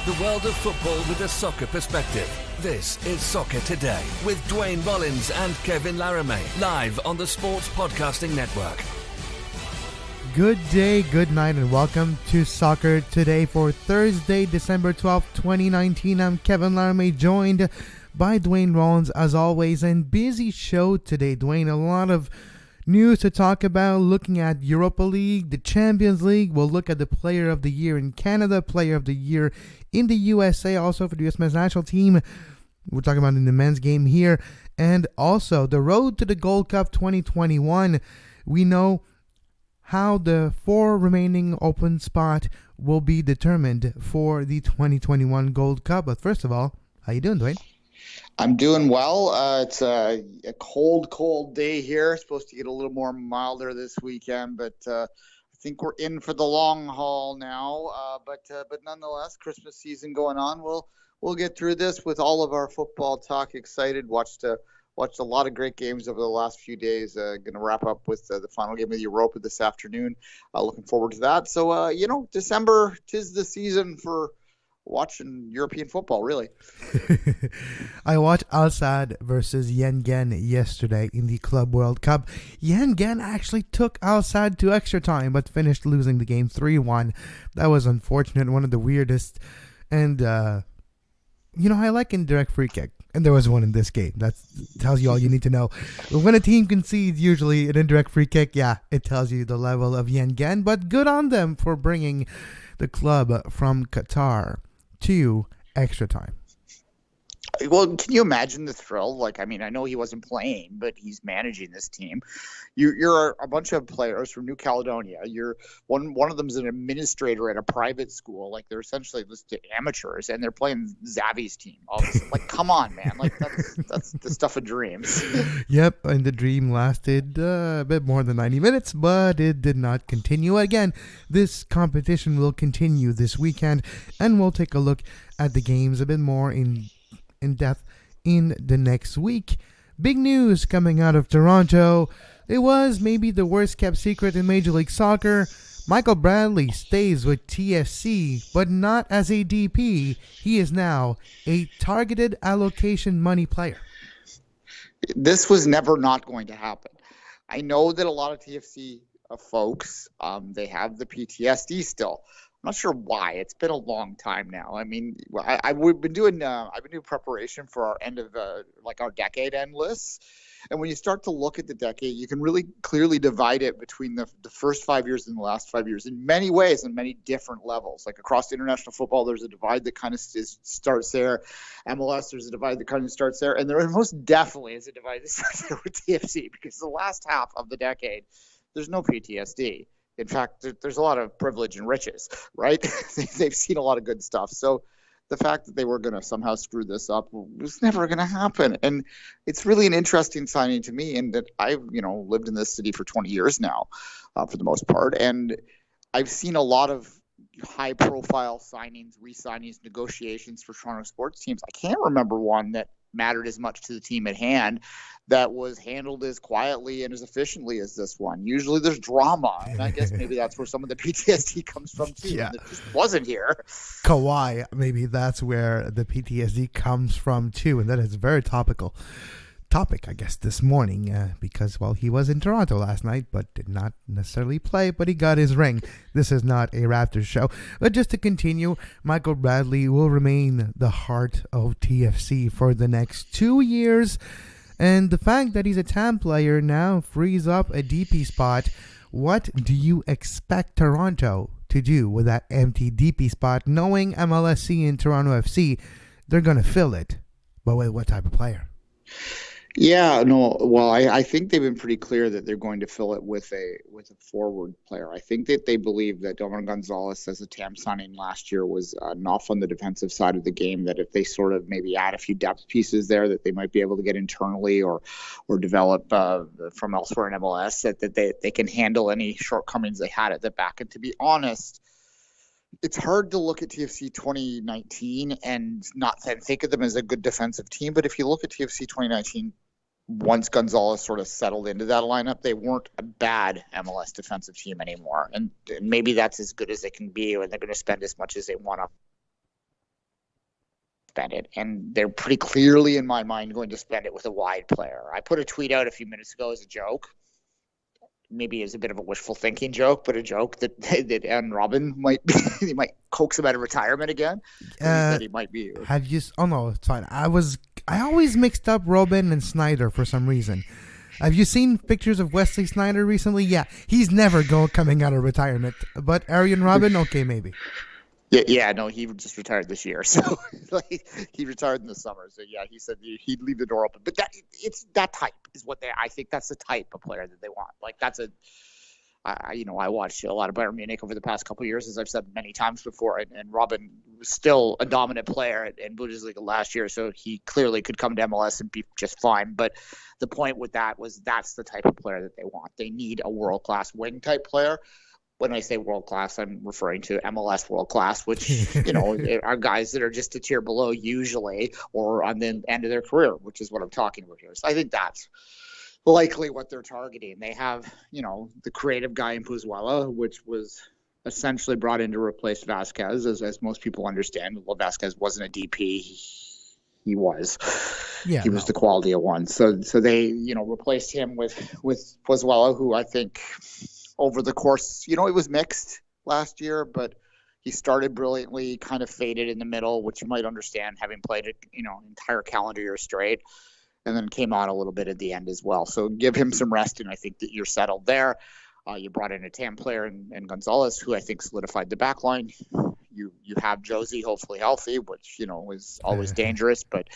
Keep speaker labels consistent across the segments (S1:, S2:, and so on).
S1: The world of football with a soccer perspective. This is Soccer Today with Duane, Rollins and Kevin Laramee. Live on the Sports Podcasting Network.
S2: Good day, good night, and welcome to Soccer Today for Thursday, December 12th, 2019. I'm Kevin Laramee, joined by Duane Rollins as always, and busy show today, Duane. A lot of news to talk about, looking at Europa League, the Champions League. We'll look at the Player of the Year in Canada, Player of the Year in the USA, also for the U.S. men's national team. We're talking about in the men's game here, and also the road to the Gold Cup 2021. We know how the 4 remaining open spot will be determined for the 2021 Gold Cup. But first of all, how you doing, Duane?
S3: I'm doing well. It's a cold day here. It's supposed to get a little more milder this weekend, but I think we're in for the long haul now. But nonetheless, Christmas season going on. We'll get through this with all of our football talk. Excited. Watched a lot of great games over the last few days. Going to wrap up with the final game of the Europa this afternoon. Looking forward to that. So, December, 'tis the season for watching European football, really.
S2: I watched Al Sadd versus Yengen yesterday in the Club World Cup. Yengen actually took Al Sadd to extra time, but finished losing the game 3-1. That was unfortunate, one of the weirdest. And, I like indirect free kick. And there was one in this game. That tells you all you need to know. When a team concedes usually an indirect free kick, it tells you the level of Yengen. But good on them for bringing the club from Qatar to extra time.
S3: Well, can you imagine the thrill? I know he wasn't playing, but he's managing this team. You're a bunch of players from New Caledonia. You're one of them is an administrator at a private school. They're essentially just amateurs, and they're playing Xavi's team. Obviously, come on, man. That's the stuff of dreams.
S2: Yep, and the dream lasted a bit more than 90 minutes, but it did not continue. Again, this competition will continue this weekend, and we'll take a look at the games a bit more in depth in the next week. Big news coming out of Toronto. It was maybe the worst kept secret in Major League Soccer. Michael Bradley stays with TFC, but not as a DP. He is now a targeted allocation money player.
S3: This was never not going to happen. I know that a lot of TFC folks, they have the PTSD still. I'm not sure why. It's been a long time now. I've been doing preparation for our end of our decade end lists, and when you start to look at the decade, you can really clearly divide it between the first 5 years and the last 5 years in many ways and many different levels. Across international football, there's a divide that kind of starts there. MLS, there's a divide that kind of starts there, and there most definitely is a divide that starts there with TFC, because the last half of the decade, there's no PTSD. In fact, there's a lot of privilege and riches, right? They've seen a lot of good stuff. So the fact that they were going to somehow screw this up was never going to happen. And it's really an interesting signing to me, in that I've, lived in this city for 20 years now, for the most part. And I've seen a lot of high-profile signings, re-signings, negotiations for Toronto sports teams. I can't remember one that mattered as much to the team at hand that was handled as quietly and as efficiently as this one. Usually there's drama, and I guess maybe that's where some of the PTSD comes from too.
S2: Yeah.
S3: It just wasn't here.
S2: Kawhi, maybe that's where the PTSD comes from too, and that is a very topic, I guess, this morning, because, he was in Toronto last night, but did not necessarily play, but he got his ring. This is not a Raptors show. But just to continue, Michael Bradley will remain the heart of TFC for the next 2 years, and the fact that he's a TAM player now frees up a DP spot. What do you expect Toronto to do with that empty DP spot, knowing MLSC and Toronto FC, they're going to fill it, but with what type of player?
S3: Yeah, no. Well, I think they've been pretty clear that they're going to fill it with a forward player. I think that they believe that Doman Gonzalez, as a TAM signing last year, was enough on the defensive side of the game that if they sort of maybe add a few depth pieces there, that they might be able to get internally or develop from elsewhere in MLS, that they can handle any shortcomings they had at the back. And to be honest, it's hard to look at TFC 2019 and not think of them as a good defensive team. But if you look at TFC 2019, once Gonzalez sort of settled into that lineup, they weren't a bad MLS defensive team anymore. And maybe that's as good as they can be when they're going to spend as much as they want spend it. And they're pretty clearly, in my mind, going to spend it with a wide player. I put a tweet out a few minutes ago as a joke. Maybe as a bit of a wishful thinking joke, but a joke that and Robin might be, he might coax him out of retirement again. He said he might be.
S2: Have you? Oh no, it's fine. I always mixed up Robin and Snyder for some reason. Have you seen pictures of Wesley Snyder recently? Yeah, he's never coming out of retirement. But Arjen Robben, okay, maybe.
S3: Yeah, no, he just retired this year, so he retired in the summer. So yeah, he said he'd leave the door open. But it's that type is what I think that's the type of player that they want. Like that's I watched a lot of Bayern Munich over the past couple of years, as I've said many times before, and Robin was still a dominant player in Bundesliga last year, so he clearly could come to MLS and be just fine. But the point with that was that's the type of player that they want. They need a world-class wing type player. When I say world-class, I'm referring to MLS world-class, which, are guys that are just a tier below usually or on the end of their career, which is what I'm talking about here. So I think that's likely what they're targeting. They have, the creative guy in Puzuela, which was essentially brought in to replace Vasquez, as most people understand. Well, Vasquez wasn't a DP. He was. Yeah, he was the quality of one. So they, replaced him with Puzuela, who I think – over the course, it was mixed last year, but he started brilliantly, kind of faded in the middle, which you might understand having played it, an entire calendar year straight, and then came on a little bit at the end as well. So give him some rest, and I think that you're settled there. You brought in a TAM player and Gonzalez, who I think solidified the back line. You have Josie hopefully healthy, which, is always dangerous, but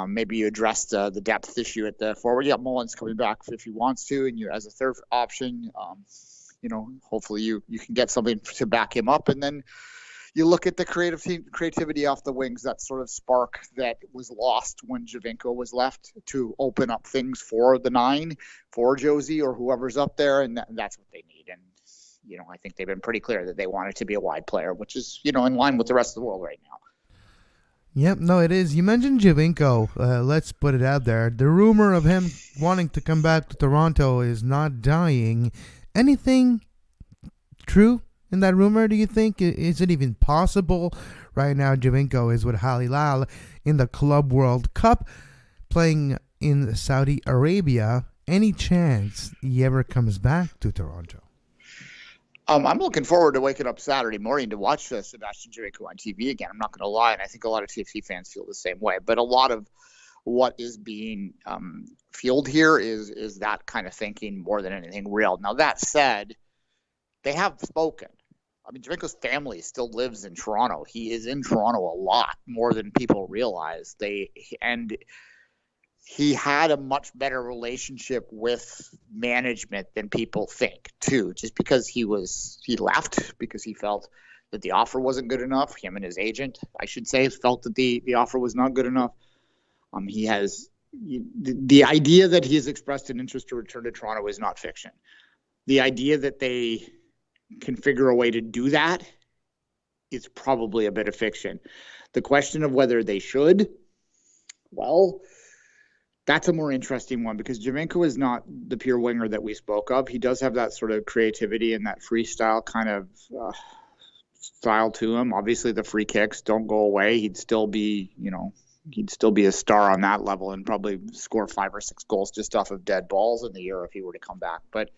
S3: maybe you addressed the depth issue at the forward. Yeah, Mullins coming back if he wants to, and you as a third option, hopefully you can get something to back him up. And then you look at the creativity off the wings, that sort of spark that was lost when Giovinco was left to open up things for the 9, for Josie or whoever's up there, and that's what they need. And, I think they've been pretty clear that they want it to be a wide player, which is, in line with the rest of the world right now.
S2: Yep, no, it is. You mentioned Giovinco. Let's put it out there. The rumor of him wanting to come back to Toronto is not dying. Anything true in that rumor, do you think? Is it even possible? Right now, Giovinco is with Al Hilal in the Club World Cup, playing in Saudi Arabia. Any chance he ever comes back to Toronto?
S3: I'm looking forward to waking up Saturday morning to watch Sebastian Giovinco on TV again. I'm not going to lie, and I think a lot of TFC fans feel the same way. But a lot of what is being fueled here is that kind of thinking more than anything real. Now, that said, they have spoken. I mean, Giovinco's family still lives in Toronto. He is in Toronto a lot, more than people realize. He had a much better relationship with management than people think, too, just because he left because he felt that the offer wasn't good enough. Him and his agent, I should say, felt that the offer was not good enough. He has the idea that he has expressed an interest to return to Toronto is not fiction. The idea that they can figure a way to do that is probably a bit of fiction. The question of whether they should, well, that's a more interesting one because Giovinco is not the pure winger that we spoke of. He does have that sort of creativity and that freestyle kind of style to him. Obviously, the free kicks don't go away. He'd still be a star on that level and probably score 5 or 6 goals just off of dead balls in the year if he were to come back. But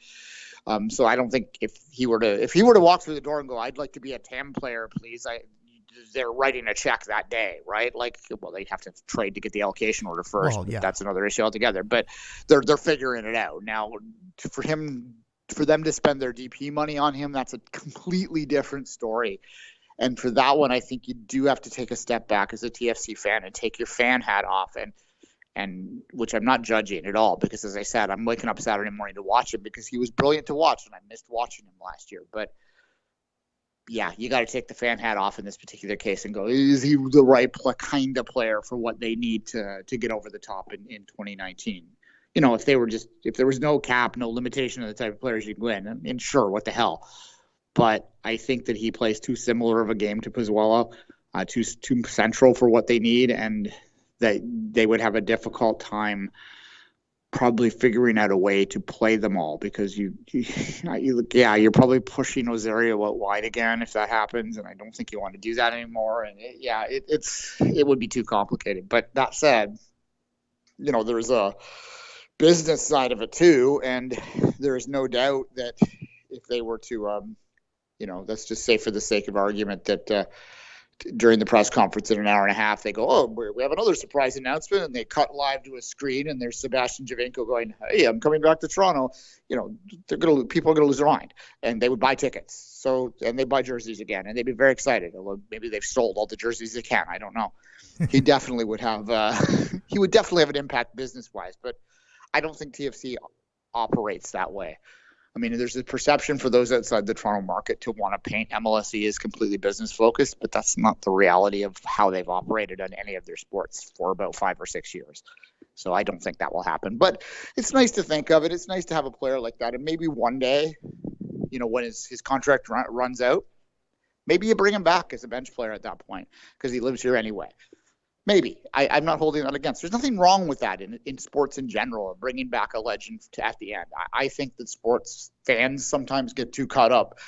S3: so I don't think if he were to walk through the door and go, I'd like to be a TAM player, please. They're writing a check that day, right? They'd have to trade to get the allocation order first. Well, yeah. That's another issue altogether. But they're figuring it out now. For them to spend their DP money on him, that's a completely different story. And for that one, I think you do have to take a step back as a TFC fan and take your fan hat off, and which I'm not judging at all because, as I said, I'm waking up Saturday morning to watch him because he was brilliant to watch, and I missed watching him last year. But yeah, you got to take the fan hat off in this particular case and go, is he the right kind of player for what they need to get over the top in 2019? If there was no cap, no limitation of the type of players you can win, and sure, what the hell. But I think that he plays too similar of a game to Puzuela, too central for what they need, and that they would have a difficult time probably figuring out a way to play them all, because you're probably pushing Osario out wide again if that happens, and I don't think you want to do that anymore. And it would be too complicated. But that said, there's a business side of it too, and there is no doubt that if they were to, let's just say for the sake of argument that during the press conference in an hour and a half, they go, "Oh, we have another surprise announcement," and they cut live to a screen, and there's Sebastian Giovinco going, "Hey, I'm coming back to Toronto." People are gonna lose their mind, and they would buy tickets. And they buy jerseys again, and they'd be very excited. Although maybe they've sold all the jerseys they can. I don't know. He definitely would have. He would definitely have an impact business wise, but I don't think TFC operates that way. I mean, there's a perception for those outside the Toronto market to want to paint MLSE as completely business focused, but that's not the reality of how they've operated on any of their sports for about 5 or 6 years. So I don't think that will happen. But it's nice to think of it. It's nice to have a player like that. And maybe one day, when his contract runs out, maybe you bring him back as a bench player at that point because he lives here anyway. Maybe. I'm not holding that against. There's nothing wrong with that in sports in general, bringing back a legend at the end. I think that sports fans sometimes get too caught up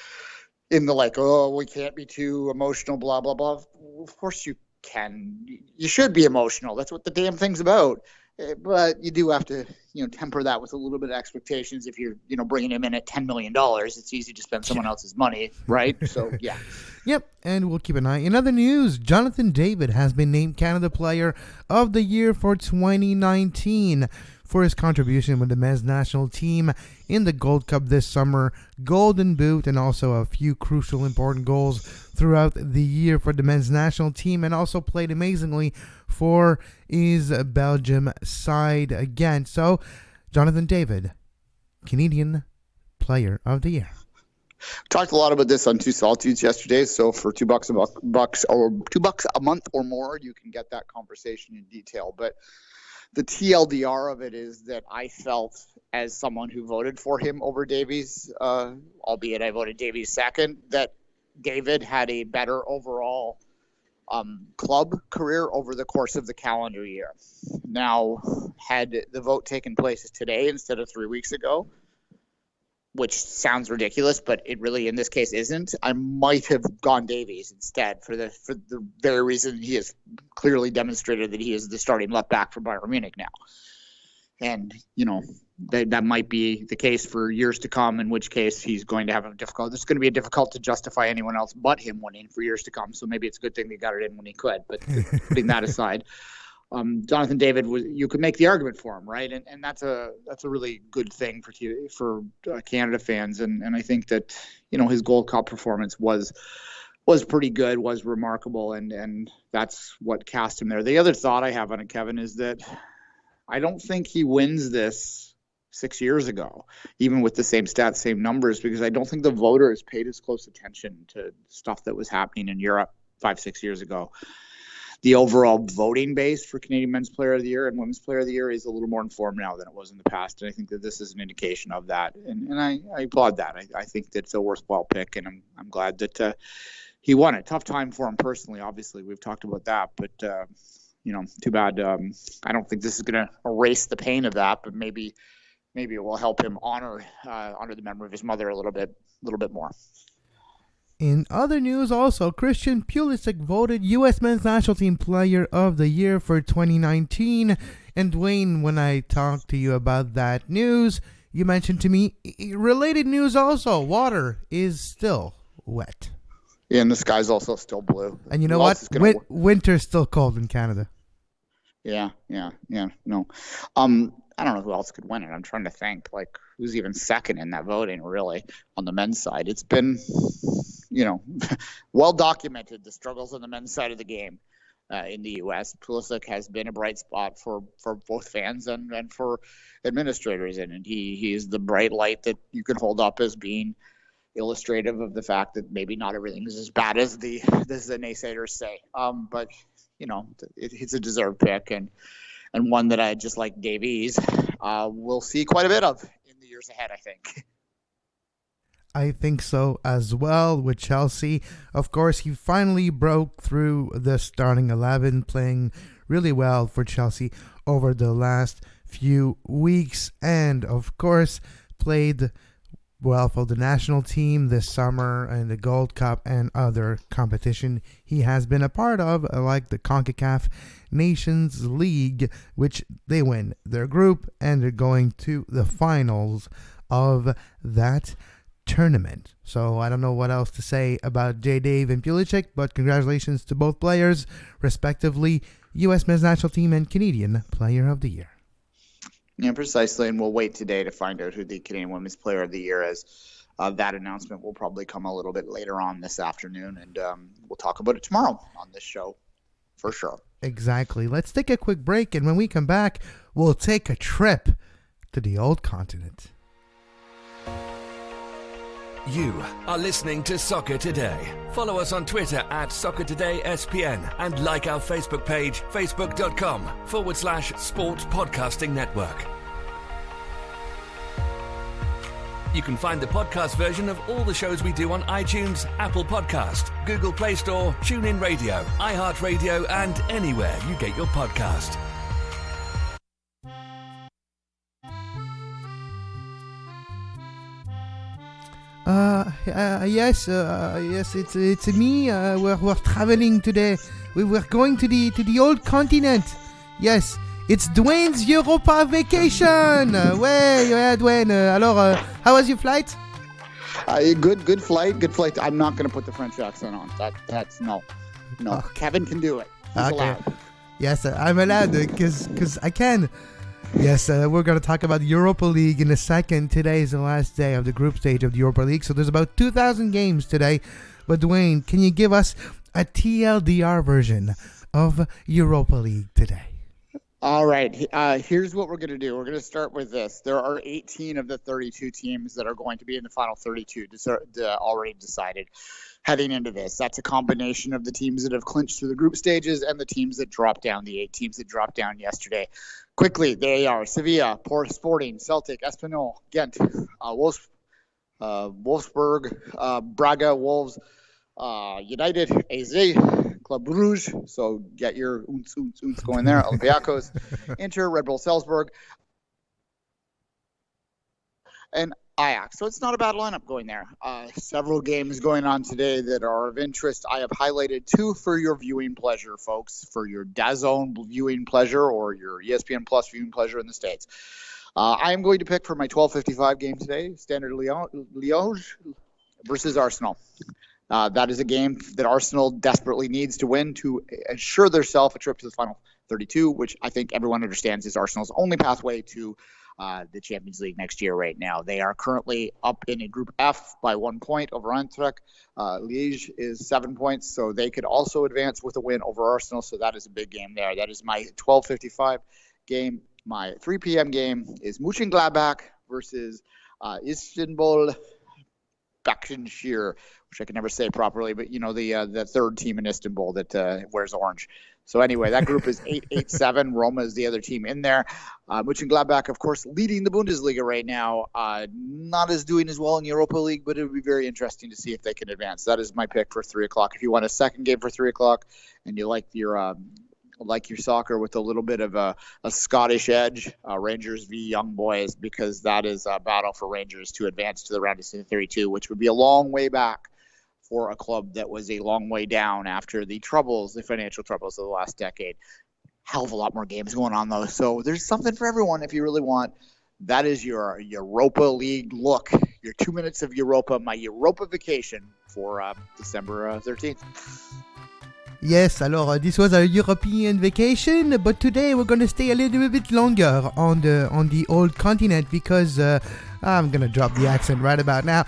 S3: in the we can't be too emotional, blah, blah, blah. Of course you can. You should be emotional. That's what the damn thing's about. But you do have to, temper that with a little bit of expectations. If you're, bringing him in at $10 million, it's easy to spend someone else's money, right? So, yeah.
S2: Yep, and we'll keep an eye. In other news, Jonathan David has been named Canada Player of the Year for 2019 for his contribution with the men's national team in the Gold Cup this summer, Golden Boot, and also a few crucial important goals throughout the year for the men's national team, and also played amazingly for his Belgium side again. So, Jonathan David, Canadian Player of the Year.
S3: Talked a lot about this on Two Solitudes yesterday. So for $2 or $2 a month or more, you can get that conversation in detail. But the TLDR of it is that I felt, as someone who voted for him over Davies, albeit I voted Davies second, that David had a better overall club career over the course of the calendar year. Now, had the vote taken place today instead of 3 weeks ago, which sounds ridiculous, but it really in this case isn't, I might have gone Davies instead for the very reason he has clearly demonstrated that he is the starting left back for Bayern Munich now. And, that might be the case for years to come, in which case he's going to have it's going to be difficult to justify anyone else but him winning for years to come. So maybe it's a good thing they got it in when he could, but putting that aside, Jonathan David, you could make the argument for him, right? And that's a really good thing for Canada fans. And I think that, his Gold Cup performance was pretty good, was remarkable. And that's what cast him there. The other thought I have on it, Kevin, is that I don't think he wins this 6 years ago, even with the same stats, same numbers, because I don't think the voters paid as close attention to stuff that was happening in Europe 5-6 years ago. The overall voting base for Canadian Men's Player of the Year and Women's Player of the Year is a little more informed now than it was in the past, and I think that this is an indication of that. And I applaud that. I think that it's a worthwhile pick, and I'm glad that he won it. Tough time for him personally, obviously. We've talked about that, but too bad. I don't think this is going to erase the pain of that, but maybe it will help him honor the memory of his mother a little bit more.
S2: In other news also, Christian Pulisic voted U.S. Men's National Team Player of the Year for 2019. And Duane, when I talked to you about that news, you mentioned to me related news also. Water is still wet.
S3: Yeah, and the sky's also still blue.
S2: And you know what? Winter's still cold in Canada.
S3: Yeah, no. I don't know who else could win it. I'm trying to think, who's even second in that voting, really, on the men's side. It's been, well documented, the struggles on the men's side of the game in the U.S. Pulisic has been a bright spot for both fans and for administrators, and he is the bright light that you can hold up as being illustrative of the fact that maybe not everything is as bad as the naysayers say. But, it's a deserved pick, and one that I, just like Davies, will see quite a bit of in the years ahead, I think.
S2: I think so as well with Chelsea. Of course, he finally broke through the starting 11, playing really well for Chelsea over the last few weeks, and of course played well for the national team this summer and the Gold Cup and other competition he has been a part of, like the CONCACAF Nations League, which they win their group and they're going to the finals of that tournament. So I don't know what else to say about J. Dave and Pulisic, but congratulations to both players, respectively, U.S. Men's National Team and Canadian Player of the Year.
S3: Yeah, precisely, and we'll wait today to find out who the Canadian Women's Player of the Year is. That announcement will probably come a little bit later on this afternoon, and we'll talk about it tomorrow on this show, for sure.
S2: Exactly. Let's take a quick break, and when we come back, we'll take a trip to the old continent.
S1: You are listening to Soccer Today. Follow us on Twitter at Soccer Today SPN and like our Facebook page, facebook.com/Sports Podcasting Network. You can find the podcast version of all the shows we do on iTunes, Apple Podcast, Google Play Store, TuneIn Radio, iHeartRadio, and anywhere you get your podcast.
S2: Yes, it's me. We're traveling today. We're going to the old continent. Yes, it's Duane's Europa vacation. Ouais, Duane. Alors, how was your flight?
S3: Good flight. I'm not going to put the French accent on. That's no. Okay. Kevin can do it. He's allowed.
S2: Yes, I'm allowed because I can. Yes, we're going to talk about the Europa League in a second. Today is the last day of the group stage of the Europa League, so there's about 2,000 games today. But Duane, can you give us a TLDR version of Europa League today?
S3: All right. Here's what we're going to do. We're going to start with this. There are 18 of the 32 teams that are going to be in the final 32 already decided heading into this. That's a combination of the teams that have clinched through the group stages and the teams that dropped down, the 8 teams that dropped down yesterday. Quickly, they are Sevilla, Port Sporting, Celtic, Espanyol, Ghent, Wolfsburg, Braga, Wolves, United, AZ, Club Brugge, so get your oons going there, Olympiacos, Inter, Red Bull Salzburg, and Ajax. So it's not a bad lineup going there. Several games going on today that are of interest. I have highlighted 2 for your viewing pleasure, folks, for your DAZN viewing pleasure or your ESPN Plus viewing pleasure in the States. I am going to pick for my 12:55 game today, Standard Liège versus Arsenal. That is a game that Arsenal desperately needs to win to ensure themselves a trip to the final 32, which I think everyone understands is Arsenal's only pathway to the Champions League next year right now. They are currently up in a Group F by 1 point over Anderlecht. Liège is 7 points, so they could also advance with a win over Arsenal, so that is a big game there. That is my 12:55 game. My 3 p.m. game is Mönchengladbach versus Istanbul Başakşehir, which I can never say properly, but the third team in Istanbul that wears orange. So anyway, that group is 8-7. Roma is the other team in there. Mönchengladbach, of course, leading the Bundesliga right now. Not as doing as well in Europa League, but it would be very interesting to see if they can advance. That is my pick for 3 o'clock. If you want a second game for 3 o'clock and you like your soccer with a little bit of a Scottish edge, Rangers v Young Boys, because that is a battle for Rangers to advance to the round of 32, which would be a long way back for a club that was a long way down after the financial troubles of the last decade. Hell of a lot more games going on, though. So there's something for everyone if you really want. That is your Europa League look, your 2 minutes of Europa, my Europa vacation for December 13th.
S2: Yes, alors this was a European vacation, but today we're going to stay a little bit longer on the old continent because I'm going to drop the accent right about now.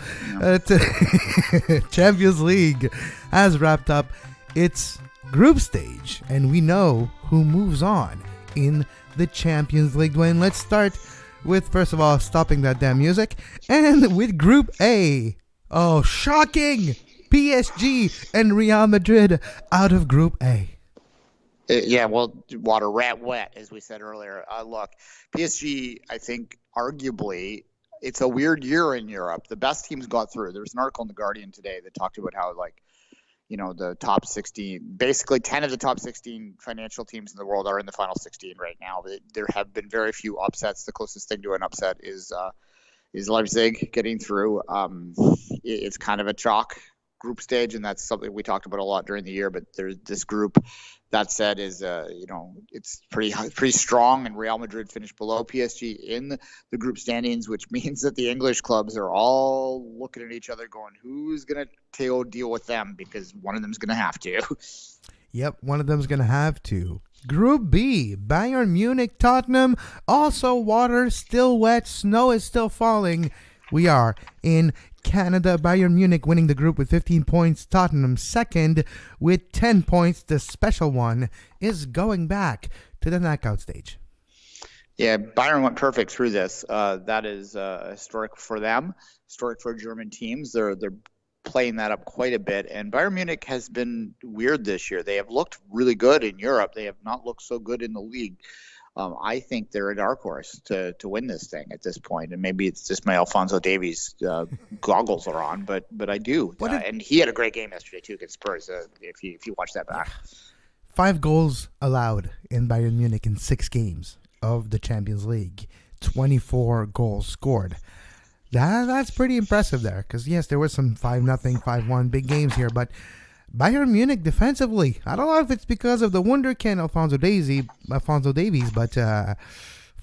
S2: Champions League has wrapped up its group stage, and we know who moves on in the Champions League. Duane, let's start with, first of all, stopping that damn music, and with Group A. Oh, shocking! PSG and Real Madrid out of Group A.
S3: Yeah, well, water rat wet, as we said earlier. Look, PSG, I think, arguably, it's a weird year in Europe. The best teams got through. There was an article in The Guardian today that talked about how, the top 16, basically 10 of the top 16 financial teams in the world are in the final 16 right now. There have been very few upsets. The closest thing to an upset is Leipzig getting through. It's kind of a chalk group stage, and that's something we talked about a lot during the year. But there's this group, that said, is it's pretty strong, and Real Madrid finished below PSG in the group standings, which means that the English clubs are all looking at each other, going, "Who's gonna deal with them?" Because one of them's gonna have to.
S2: Yep, one of them's gonna have to. Group B, Bayern Munich, Tottenham. Also water, still wet, snow is still falling. We are in Canada. Bayern Munich winning the group with 15 points. Tottenham second with 10 points. The special one is going back to the knockout stage.
S3: Yeah, Bayern went perfect through this. That is historic for them, historic for German teams. They're playing that up quite a bit. And Bayern Munich has been weird this year. They have looked really good in Europe. They have not looked so good in the league. I think they're a dark horse to win this thing at this point. And maybe it's just my Alphonso Davies goggles are on, but I do. And he had a great game yesterday too against Spurs. If you watch that back,
S2: 5 goals allowed in Bayern Munich in 6 games of the Champions League. 24 goals scored. That's pretty impressive there. Because yes, there was some 5-0, 5-1 big games here, but Bayern Munich defensively, I don't know if it's because of the wunderkind Alphonso Davies, but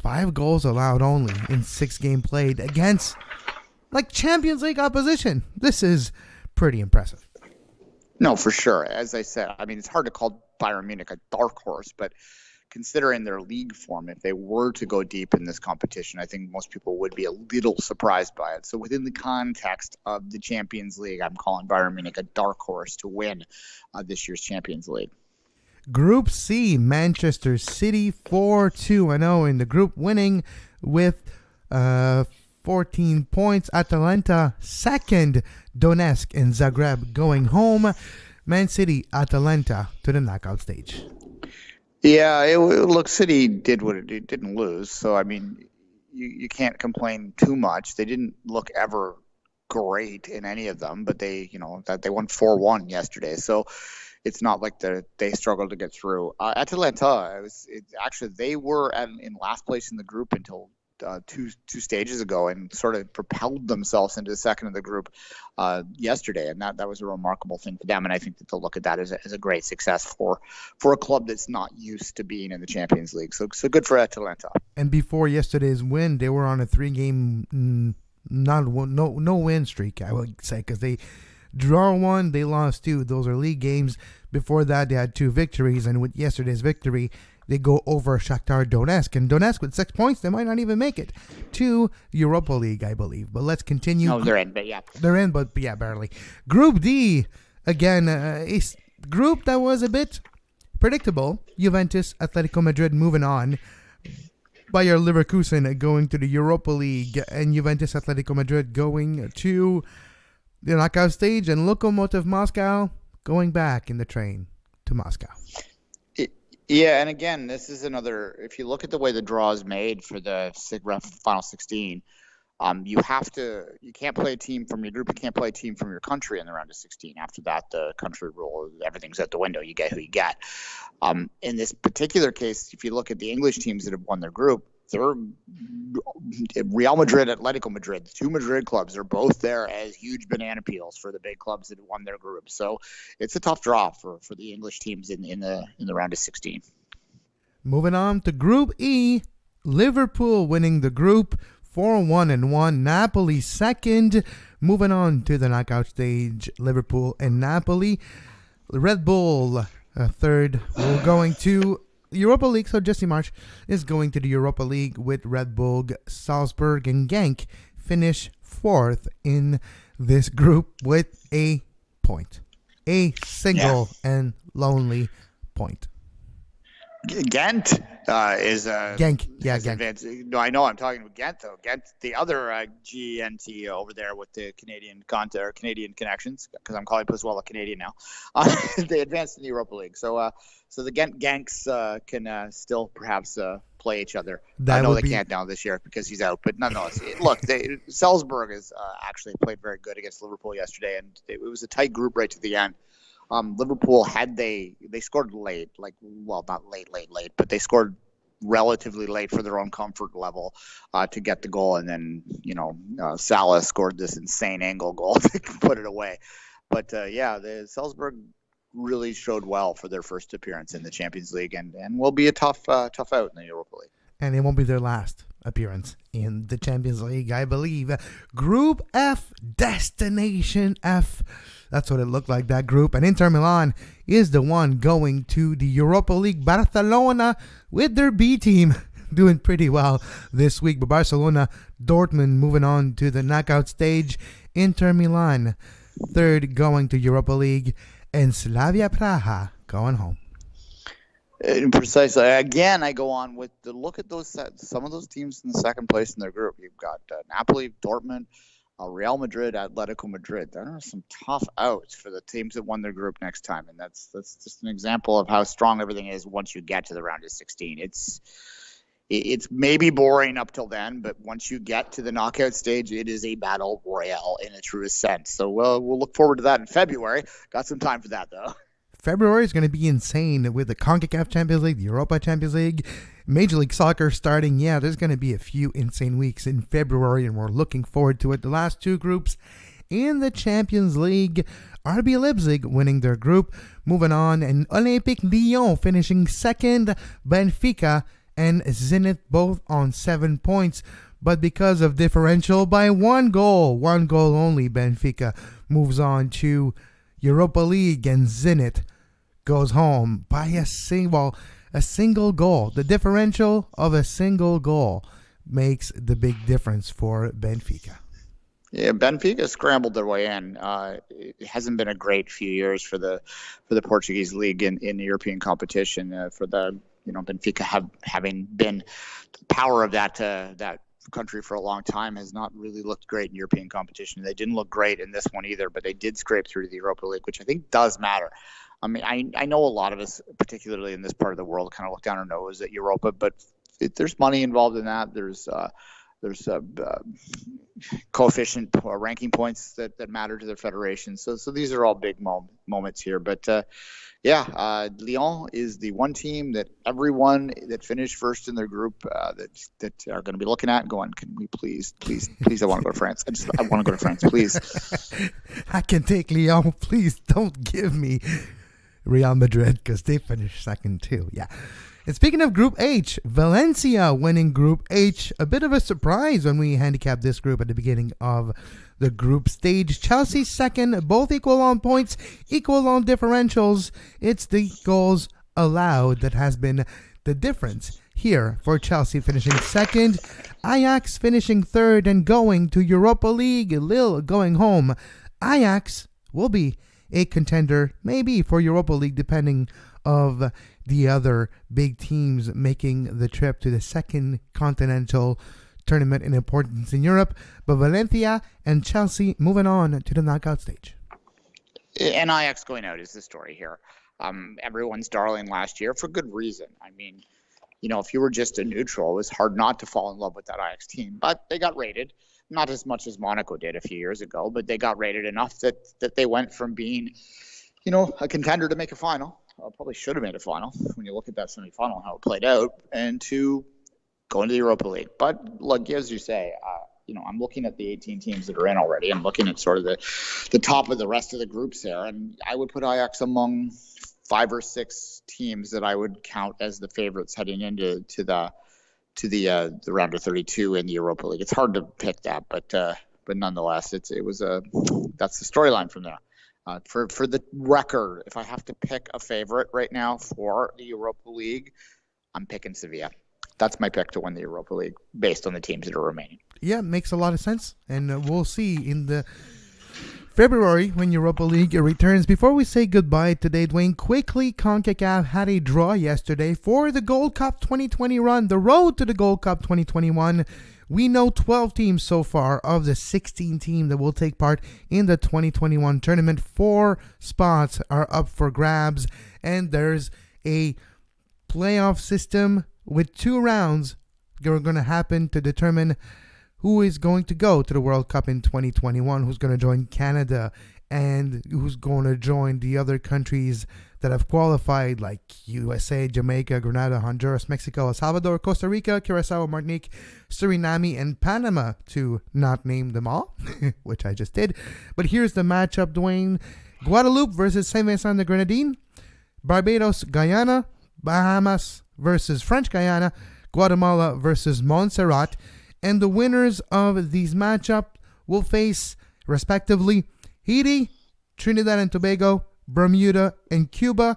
S2: 5 goals allowed only in 6 games played against Champions League opposition. This is pretty impressive.
S3: No, for sure. As I said, I mean, it's hard to call Bayern Munich a dark horse, but considering their league form, if they were to go deep in this competition, I think most people would be a little surprised by it. So within the context of the Champions League, I'm calling Bayern Munich a dark horse to win this year's Champions League.
S2: Group C, Manchester City 4-2-0 in the group, winning with 14 points. Atalanta second, Donetsk and Zagreb going home. Man City, Atalanta to the knockout stage.
S3: Yeah, City did what it didn't lose. So, I mean, you can't complain too much. They didn't look ever great in any of them, but they won 4-1 yesterday. So it's not like they struggled to get through. Atalanta, they were in last place in the group until two stages ago, and sort of propelled themselves into the second of the group yesterday, and that was a remarkable thing for them. And I think that they'll look at that as a great success for a club that's not used to being in the Champions League. So good for Atalanta.
S2: And before yesterday's win, they were on a 3-game no win streak, I would say, because they draw 1, they lost 2. Those are league games. Before that, they had 2 victories, and with yesterday's victory, they go over Shakhtar Donetsk. And Donetsk with 6 points, they might not even make it to Europa League, I believe. But let's continue.
S3: No, they're in, but yeah.
S2: They're in, but yeah, barely. Group D, again, a group that was a bit predictable. Juventus, Atletico Madrid moving on. Bayer Leverkusen going to the Europa League. And Juventus, Atletico Madrid going to the knockout stage. And Lokomotiv Moscow going back in the train to Moscow.
S3: Yeah, and again, this is another. If you look at the way the draw is made for the final 16, you can't play a team from your group. You can't play a team from your country in the round of 16. After that, the country rule, everything's out the window. You get who you get. In this particular case, if you look at the English teams that have won their group, they're Real Madrid, Atletico Madrid. The 2 Madrid clubs are both there as huge banana peels for the big clubs that have won their group. So it's a tough draw for the English teams in the round of 16.
S2: Moving on to Group E, Liverpool winning the group 4-1-1. Napoli second. Moving on to the knockout stage, Liverpool and Napoli. Red Bull third. We're going to Europa League, so Jesse Marsch is going to the Europa League with Red Bull Salzburg, and Genk finish 4th in this group with a point. A single and lonely point.
S3: Ghent is
S2: Genk. Yeah,
S3: Genk. No, I know I'm talking about Ghent, though. Ghent, the other GNT over there with the Canadian connections, because I'm calling Pozuelo Canadian now. They advanced in the Europa League. So the Genks can still perhaps play each other. I know they can't now this year because he's out, but nonetheless, look, Salzburg has actually played very good against Liverpool yesterday, and it was a tight group right to the end. Liverpool, had they scored late, not late, but they scored relatively late for their own comfort level to get the goal, and then Salah scored this insane angle goal to put it away. But the Salzburg really showed well for their first appearance in the Champions League, and will be a tough out in the Europa League.
S2: And it won't be their last appearance in the Champions League, I believe. Group F, Destination F. That's what it looked like, that group. And Inter Milan is the one going to the Europa League. Barcelona with their B team doing pretty well this week. But Barcelona, Dortmund moving on to the knockout stage. Inter Milan, third, going to Europa League. And Slavia Praha going home.
S3: Precisely. Again, I go on with the look at some of those teams in the second place in their group. You've got Napoli, Dortmund, Real Madrid, Atletico Madrid. There are some tough outs for the teams that won their group next time, and that's just an example of how strong everything is once you get to the round of 16. It's maybe boring up till then, but once you get to the knockout stage, it is a battle royale in a truest sense. So we'll look forward to that in February. Got some time for that though.
S2: February is going to be insane with the CONCACAF Champions League, the Europa Champions League, Major League Soccer starting. Yeah, there's going to be a few insane weeks in February, and we're looking forward to it. The last two groups in the Champions League, RB Leipzig winning their group, moving on, and Olympique Lyon finishing second, Benfica and Zenit both on 7 points. But because of differential by one goal only, Benfica moves on to Europa League, and Zenit goes home by a single goal. The differential of a single goal makes the big difference for Benfica.
S3: Yeah, Benfica scrambled their way in. It hasn't been a great few years for the Portuguese league in the European competition. Benfica having been the power of that country for a long time has not really looked great in European competition. They didn't look great in this one either, but they did scrape through to the Europa League, which I think does matter. I mean, I know a lot of us, particularly in this part of the world, kind of look down our nose at Europa, but there's money involved in that. There's coefficient ranking points that matter to their federation. So these are all big moments here. But Lyon is the one team that everyone that finished first in their group that are going to be looking at and going, can we please, I want to go to France. I want to go to France, please.
S2: I can take Lyon. Please don't give me Real Madrid because they finished second too. Yeah. And speaking of Group H, Valencia winning Group H. A bit of a surprise when we handicapped this group at the beginning of the group stage. Chelsea second, both equal on points, equal on differentials. It's the goals allowed that has been the difference here for Chelsea finishing second, Ajax finishing third and going to Europa League, Lille going home. Ajax will be a contender maybe for Europa League depending of the other big teams making the trip to the second continental tournament in importance in Europe. But Valencia and Chelsea moving on to the knockout stage.
S3: And Ajax going out is the story here. Everyone's darling last year for good reason. I mean, if you were just a neutral, it was hard not to fall in love with that Ajax team. But they got rated, not as much as Monaco did a few years ago, but they got rated enough that they went from being, a contender to make a final. Probably should have made a final when you look at that semifinal and how it played out, and to go into the Europa League. But look, as you say, I'm looking at the 18 teams that are in already. I'm looking at sort of the top of the rest of the groups there, and I would put Ajax among 5 or 6 teams that I would count as the favorites heading into the round of 32 in the Europa League. It's hard to pick that, but nonetheless, that's the storyline from there. For the record, if I have to pick a favorite right now for the Europa League, I'm picking Sevilla. That's my pick to win the Europa League based on the teams that are remaining. Yeah,
S2: makes a lot of sense. And we'll see in the February when Europa League returns. Before we say goodbye today, Duane, quickly, CONCACAF had a draw yesterday for the Gold Cup 2020 run, the road to the Gold Cup 2021. We know 12 teams so far of the 16 teams that will take part in the 2021 tournament. 4 spots are up for grabs, and there's a playoff system with 2 rounds that are going to happen to determine who is going to go to the World Cup in 2021, who's going to join Canada and who's going to join the other countries that have qualified, like USA, Jamaica, Grenada, Honduras, Mexico, El Salvador, Costa Rica, Curacao, Martinique, Suriname, and Panama, to not name them all, which I just did. But here's the matchup, Duane. Guadeloupe versus Saint Vincent de Grenadines, Barbados, Guyana, Bahamas versus French Guyana, Guatemala versus Montserrat, and the winners of these matchups will face, respectively, Haiti, Trinidad and Tobago, Bermuda, and Cuba,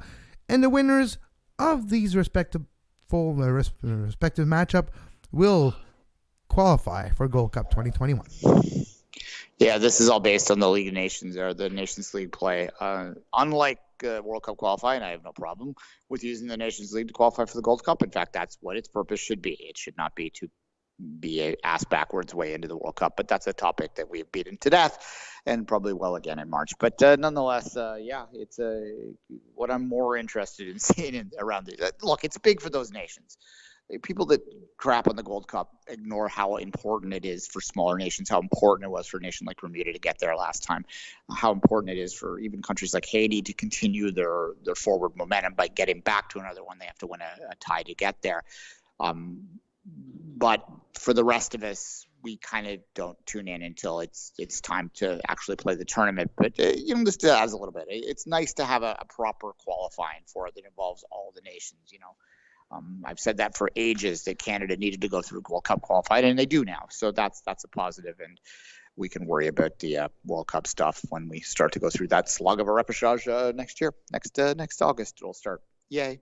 S2: and the winners of these respective matchup will qualify for Gold Cup 2021.
S3: Yeah, this is all based on the League of Nations or the Nations League play. Unlike World Cup qualifying, I have no problem with using the Nations League to qualify for the Gold Cup. In fact, that's what its purpose should be. It should not be to be ass backwards way into the World Cup, but that's a topic that we have beaten to death and probably will again in March. But nonetheless, it's what I'm more interested in seeing around these. Look, it's big for those nations. People that crap on the Gold Cup ignore how important it is for smaller nations, how important it was for a nation like Bermuda to get there last time, how important it is for even countries like Haiti to continue their forward momentum by getting back to another one. They have to win a tie to get there. But for the rest of us, we kind of don't tune in until it's time to actually play the tournament. But just as a little bit, it's nice to have a proper qualifying for it that involves all the nations. I've said that for ages, that Canada needed to go through World Cup qualifying, and they do now. So that's a positive, and we can worry about the World Cup stuff when we start to go through that slug of a repechage next year. Next August it'll start. Yay.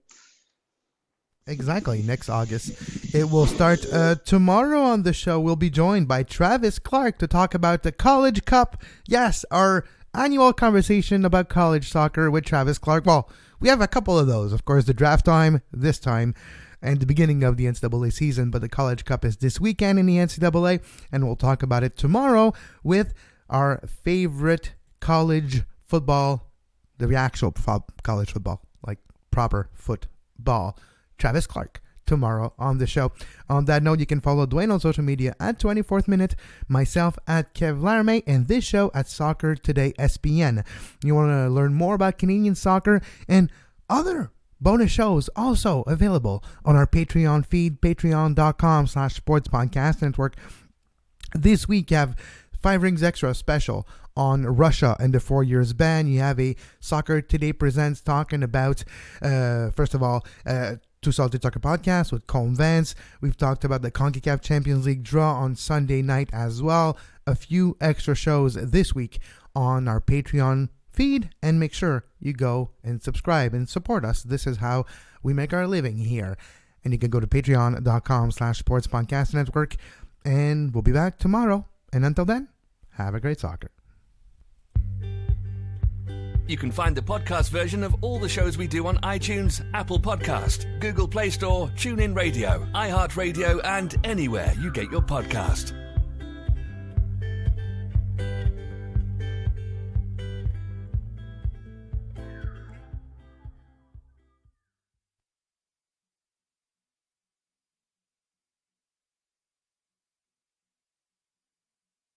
S2: Exactly, next August. It will start tomorrow. On the show, we'll be joined by Travis Clark to talk about the College Cup. Yes, our annual conversation about college soccer with Travis Clark. Well, we have a couple of those. Of course, the draft time this time and the beginning of the NCAA season, but the College Cup is this weekend in the NCAA, and we'll talk about it tomorrow with our favorite college football, the actual college football, like proper football, Travis Clark, tomorrow on the show. On that note, you can follow Duane on social media at 24th Minute, myself at Kev Laramee, and this show at Soccer Today SPN. You want to learn more about Canadian soccer and other bonus shows also available on our Patreon feed, patreon.com/sportspodcast network. This week, you have 5 Rings Extra special on Russia and the 4 years ban. You have a Soccer Today Presents talking about, first of all, Two Salted Soccer Podcast with Colin Vance. We've talked about the CONCACAF Champions League draw on Sunday night as well. A few extra shows this week on our Patreon feed, and make sure you go and subscribe and support us. This is how we make our living here. And you can go to patreon.com/sportspodcast network, and we'll be back tomorrow. And until then, have a great soccer.
S1: You can find the podcast version of all the shows we do on iTunes, Apple Podcast, Google Play Store, TuneIn Radio, iHeartRadio, and anywhere you get your podcast.